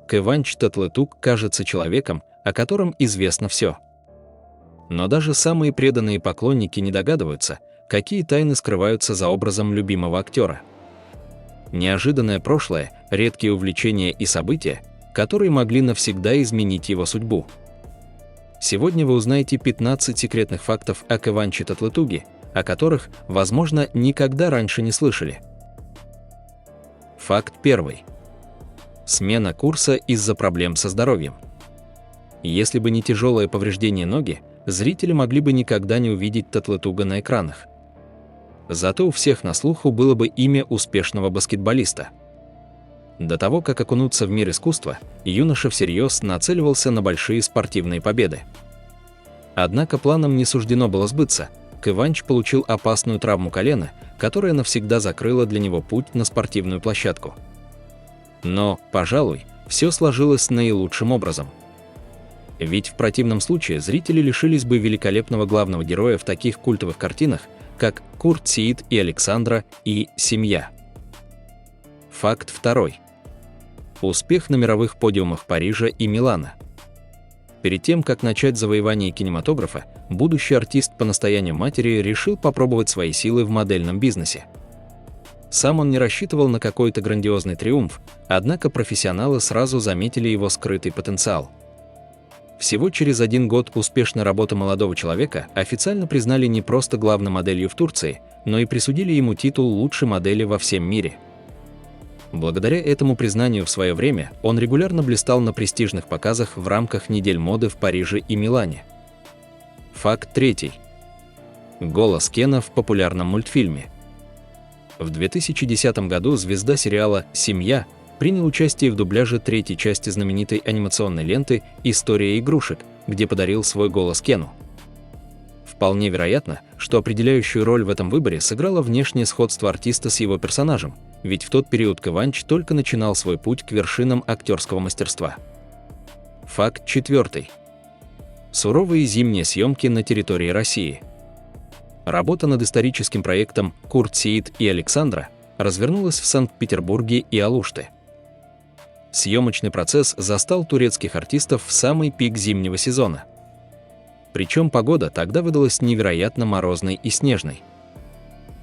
Кеванч Татлетук кажется человеком, о котором известно все. Но даже самые преданные поклонники не догадываются, какие тайны скрываются за образом любимого актера. Неожиданное прошлое, редкие увлечения и события, которые могли навсегда изменить его судьбу. Сегодня вы узнаете 15 секретных фактов о Кеванче Татлетуге, о которых, возможно, никогда раньше не слышали. Факт первый. Смена курса из-за проблем со здоровьем. Если бы не тяжелое повреждение ноги, зрители могли бы никогда не увидеть Татлетуга на экранах. Зато у всех на слуху было бы имя успешного баскетболиста. До того, как окунуться в мир искусства, юноша всерьез нацеливался на большие спортивные победы. Однако планам не суждено было сбыться. Кеванч получил опасную травму колена, которая навсегда закрыла для него путь на спортивную площадку. Но, пожалуй, все сложилось наилучшим образом. Ведь в противном случае зрители лишились бы великолепного главного героя в таких культовых картинах, как «Курт Сеит и Александра» и «Семья». Факт второй. Успех на мировых подиумах Парижа и Милана. Перед тем, как начать завоевание кинематографа, будущий артист по настоянию матери решил попробовать свои силы в модельном бизнесе. Сам он не рассчитывал на какой-то грандиозный триумф, однако профессионалы сразу заметили его скрытый потенциал. Всего через 1 год успешной работы молодого человека официально признали не просто главной моделью в Турции, но и присудили ему титул лучшей модели во всем мире. Благодаря этому признанию в свое время он регулярно блистал на престижных показах в рамках недель моды в Париже и Милане. Факт третий. Голос Кена в популярном мультфильме. В 2010 году звезда сериала «Семья» принял участие в дубляже 3-й части знаменитой анимационной ленты «История игрушек», где подарил свой голос Кену. Вполне вероятно, что определяющую роль в этом выборе сыграло внешнее сходство артиста с его персонажем, ведь в тот период Кеванч только начинал свой путь к вершинам актерского мастерства. Факт четвертый. Суровые зимние съемки на территории России. Работа над историческим проектом «Курт Сеит и Александра» развернулась в Санкт-Петербурге и Алуште. Съемочный процесс застал турецких артистов в самый пик зимнего сезона. Причем погода тогда выдалась невероятно морозной и снежной.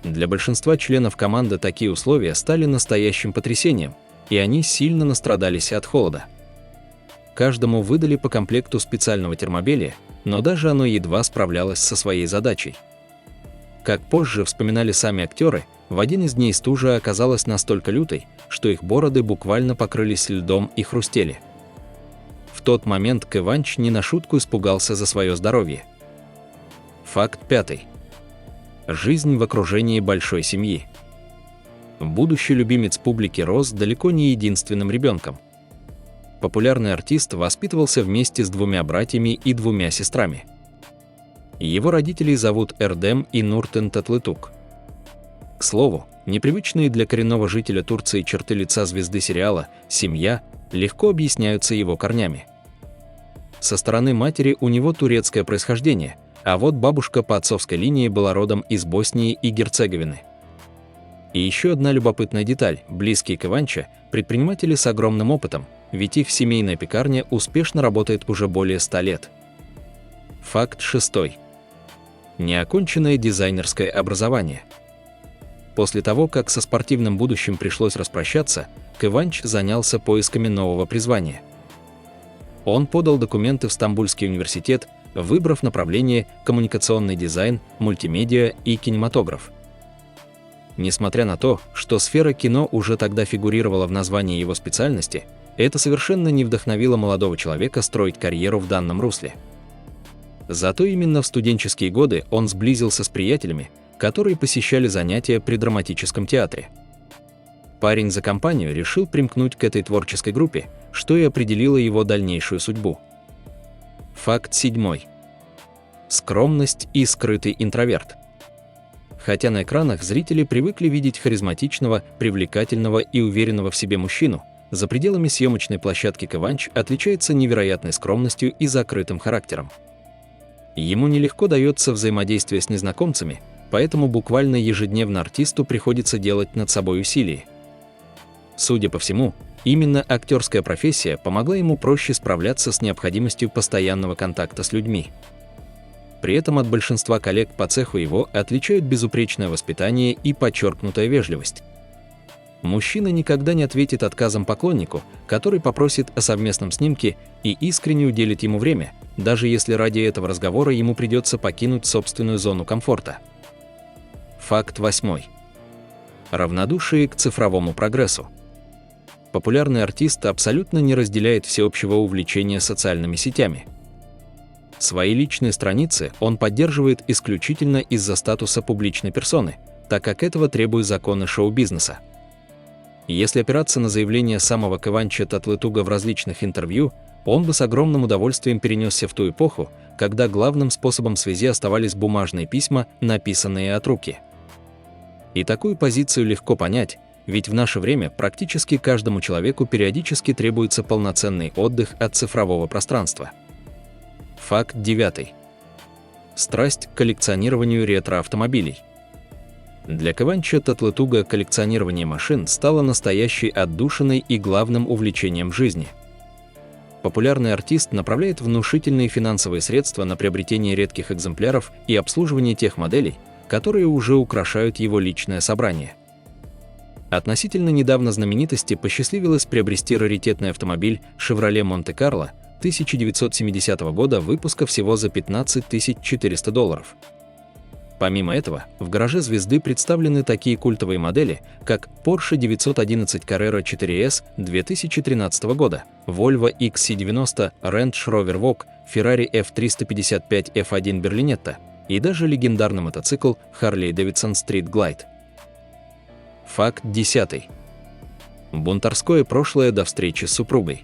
Для большинства членов команды такие условия стали настоящим потрясением, и они сильно настрадались от холода. Каждому выдали по комплекту специального термобелия, но даже оно едва справлялось со своей задачей. Как позже вспоминали сами актеры, в один из дней стужа оказалась настолько лютой, что их бороды буквально покрылись льдом и хрустели. В тот момент Кеванч не на шутку испугался за свое здоровье. Факт пятый. Жизнь в окружении большой семьи. Будущий любимец публики рос далеко не единственным ребенком. Популярный артист воспитывался вместе с 2 братьями и 2 сестрами. Его родителей зовут Эрдем и Нуртен Татлетук. К слову, непривычные для коренного жителя Турции черты лица звезды сериала «Семья» легко объясняются его корнями. Со стороны матери у него турецкое происхождение, а вот бабушка по отцовской линии была родом из Боснии и Герцеговины. И еще одна любопытная деталь – близкие Кеванча – предприниматели с огромным опытом, ведь их семейная пекарня успешно работает уже более 100 лет. Факт шестой. Неоконченное дизайнерское образование. После того, как со спортивным будущим пришлось распрощаться, Кеванч занялся поисками нового призвания. Он подал документы в Стамбульский университет, выбрав направление коммуникационный дизайн, мультимедиа и кинематограф. Несмотря на то, что сфера кино уже тогда фигурировала в названии его специальности, это совершенно не вдохновило молодого человека строить карьеру в данном русле. Зато именно в студенческие годы он сблизился с приятелями, которые посещали занятия при драматическом театре. Парень за компанию решил примкнуть к этой творческой группе, что и определило его дальнейшую судьбу. Факт седьмой. Скромность и скрытый интроверт. Хотя на экранах зрители привыкли видеть харизматичного, привлекательного и уверенного в себе мужчину, за пределами съемочной площадки Кеванч отличается невероятной скромностью и закрытым характером. Ему нелегко дается взаимодействие с незнакомцами, поэтому буквально ежедневно артисту приходится делать над собой усилия. Судя по всему, Именно актерская профессия помогла ему проще справляться с необходимостью постоянного контакта с людьми. При этом от большинства коллег по цеху его отличают безупречное воспитание и подчеркнутая вежливость. Мужчина никогда не ответит отказом поклоннику, который попросит о совместном снимке и искренне уделит ему время, даже если ради этого разговора ему придется покинуть собственную зону комфорта. Факт 8. Равнодушие к цифровому прогрессу. Популярный артист абсолютно не разделяет всеобщего увлечения социальными сетями. Свои личные страницы он поддерживает исключительно из-за статуса публичной персоны, так как этого требуют законы шоу-бизнеса. Если опираться на заявления самого Кванча Татлетуга в различных интервью, он бы с огромным удовольствием перенесся в ту эпоху, когда главным способом связи оставались бумажные письма, написанные от руки. И такую позицию легко понять, ведь в наше время практически каждому человеку периодически требуется полноценный отдых от цифрового пространства. Факт 9. Страсть к коллекционированию ретро-автомобилей. Для Кванча Татлетуга коллекционирование машин стало настоящей отдушиной и главным увлечением жизни. Популярный артист направляет внушительные финансовые средства на приобретение редких экземпляров и обслуживание тех моделей, которые уже украшают его личное собрание. Относительно недавно знаменитости посчастливилось приобрести раритетный автомобиль Chevrolet Monte Carlo 1970 года выпуска всего за $15 400. Помимо этого, в гараже звезды представлены такие культовые модели, как Porsche 911 Carrera 4S 2013 года, Volvo XC90, Range Rover Vogue, Ferrari F355 F1 Berlinetta и даже легендарный мотоцикл Harley-Davidson Street Glide. Факт 10. Бунтарское прошлое до встречи с супругой.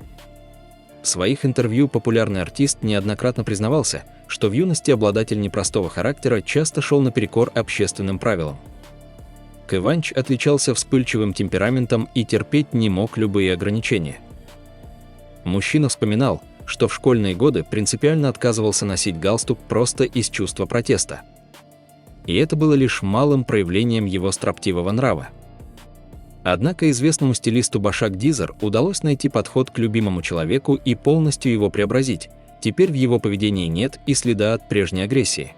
В своих интервью популярный артист неоднократно признавался, что в юности обладатель непростого характера часто шел наперекор общественным правилам. Кванч отличался вспыльчивым темпераментом и терпеть не мог любые ограничения. Мужчина вспоминал, что в школьные годы принципиально отказывался носить галстук просто из чувства протеста. И это было лишь малым проявлением его строптивого нрава. Однако известному стилисту Башак Дизер удалось найти подход к любимому человеку и полностью его преобразить. Теперь в его поведении нет и следа от прежней агрессии.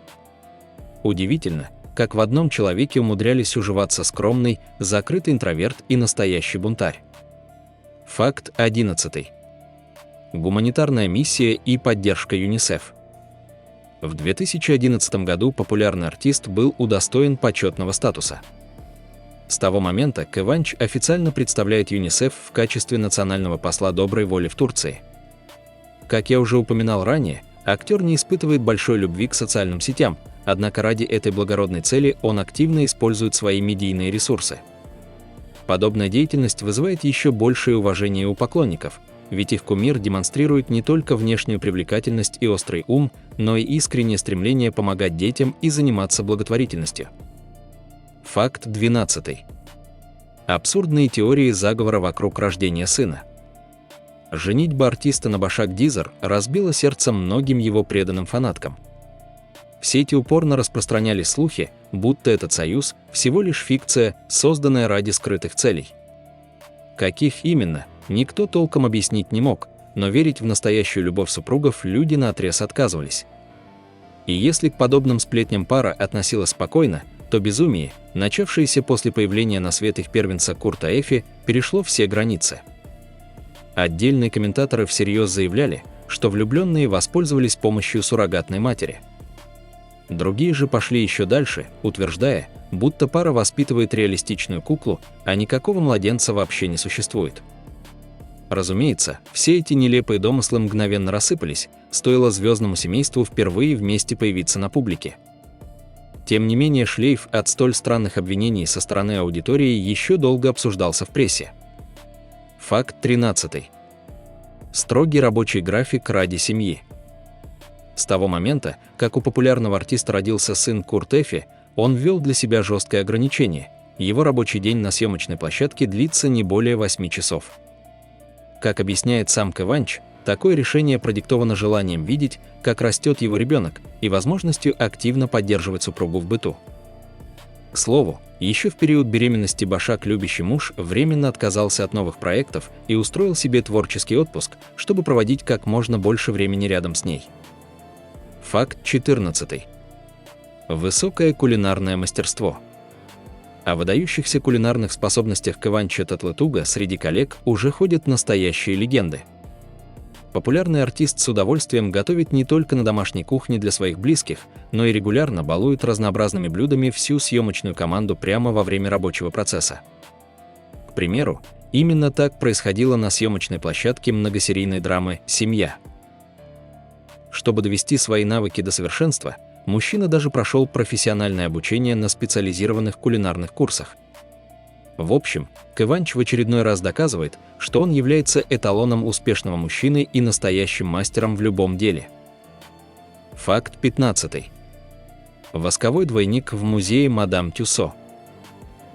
Удивительно, как в одном человеке умудрялись уживаться скромный, закрытый интроверт и настоящий бунтарь. Факт 11. Гуманитарная миссия и поддержка ЮНИСЕФ. В 2011 году популярный артист был удостоен почетного статуса. С того момента Кванч официально представляет ЮНИСЕФ в качестве национального посла доброй воли в Турции. Как я уже упоминал ранее, актер не испытывает большой любви к социальным сетям, однако ради этой благородной цели он активно использует свои медийные ресурсы. Подобная деятельность вызывает еще большее уважение у поклонников, ведь их кумир демонстрирует не только внешнюю привлекательность и острый ум, но и искреннее стремление помогать детям и заниматься благотворительностью. Факт 12. Абсурдные теории заговора вокруг рождения сына. Женитьба артиста на Башак Дизер разбила сердце многим его преданным фанаткам. В сети упорно распространялись слухи, будто этот союз – всего лишь фикция, созданная ради скрытых целей. Каких именно, никто толком объяснить не мог, но верить в настоящую любовь супругов люди наотрез отказывались. И если к подобным сплетням пара относилась спокойно, то безумие, начавшееся после появления на свет их первенца Курта Эффи, перешло все границы. Отдельные комментаторы всерьез заявляли, что влюбленные воспользовались помощью суррогатной матери. Другие же пошли еще дальше, утверждая, будто пара воспитывает реалистичную куклу, а никакого младенца вообще не существует. Разумеется, все эти нелепые домыслы мгновенно рассыпались, стоило звездному семейству впервые вместе появиться на публике. Тем не менее, шлейф от столь странных обвинений со стороны аудитории еще долго обсуждался в прессе. Факт 13. Строгий рабочий график ради семьи. С того момента, как у популярного артиста родился сын Курт Эффи, он ввел для себя жесткое ограничение. Его рабочий день на съемочной площадке длится не более 8 часов. Как объясняет сам Кванч, такое решение продиктовано желанием видеть, как растет его ребенок, и возможностью активно поддерживать супругу в быту. К слову, еще в период беременности Башак, любящий муж, временно отказался от новых проектов и устроил себе творческий отпуск, чтобы проводить как можно больше времени рядом с ней. Факт 14. Высокое кулинарное мастерство. О выдающихся кулинарных способностях Кванча Татлетуга среди коллег уже ходят настоящие легенды. Популярный артист с удовольствием готовит не только на домашней кухне для своих близких, но и регулярно балует разнообразными блюдами всю съемочную команду прямо во время рабочего процесса. К примеру, именно так происходило на съемочной площадке многосерийной драмы «Семья». Чтобы довести свои навыки до совершенства, мужчина даже прошел профессиональное обучение на специализированных кулинарных курсах. В общем, Кванч в очередной раз доказывает, что он является эталоном успешного мужчины и настоящим мастером в любом деле. Факт 15. Восковой двойник в музее Мадам Тюссо.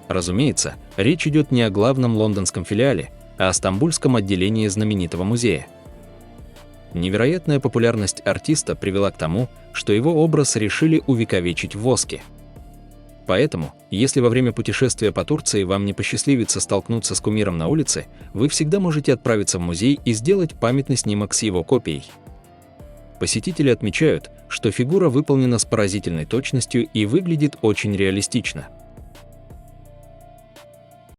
Разумеется, речь идет не о главном лондонском филиале, а о стамбульском отделении знаменитого музея. Невероятная популярность артиста привела к тому, что его образ решили увековечить в воске. Поэтому, если во время путешествия по Турции вам не посчастливится столкнуться с кумиром на улице, вы всегда можете отправиться в музей и сделать памятный снимок с его копией. Посетители отмечают, что фигура выполнена с поразительной точностью и выглядит очень реалистично.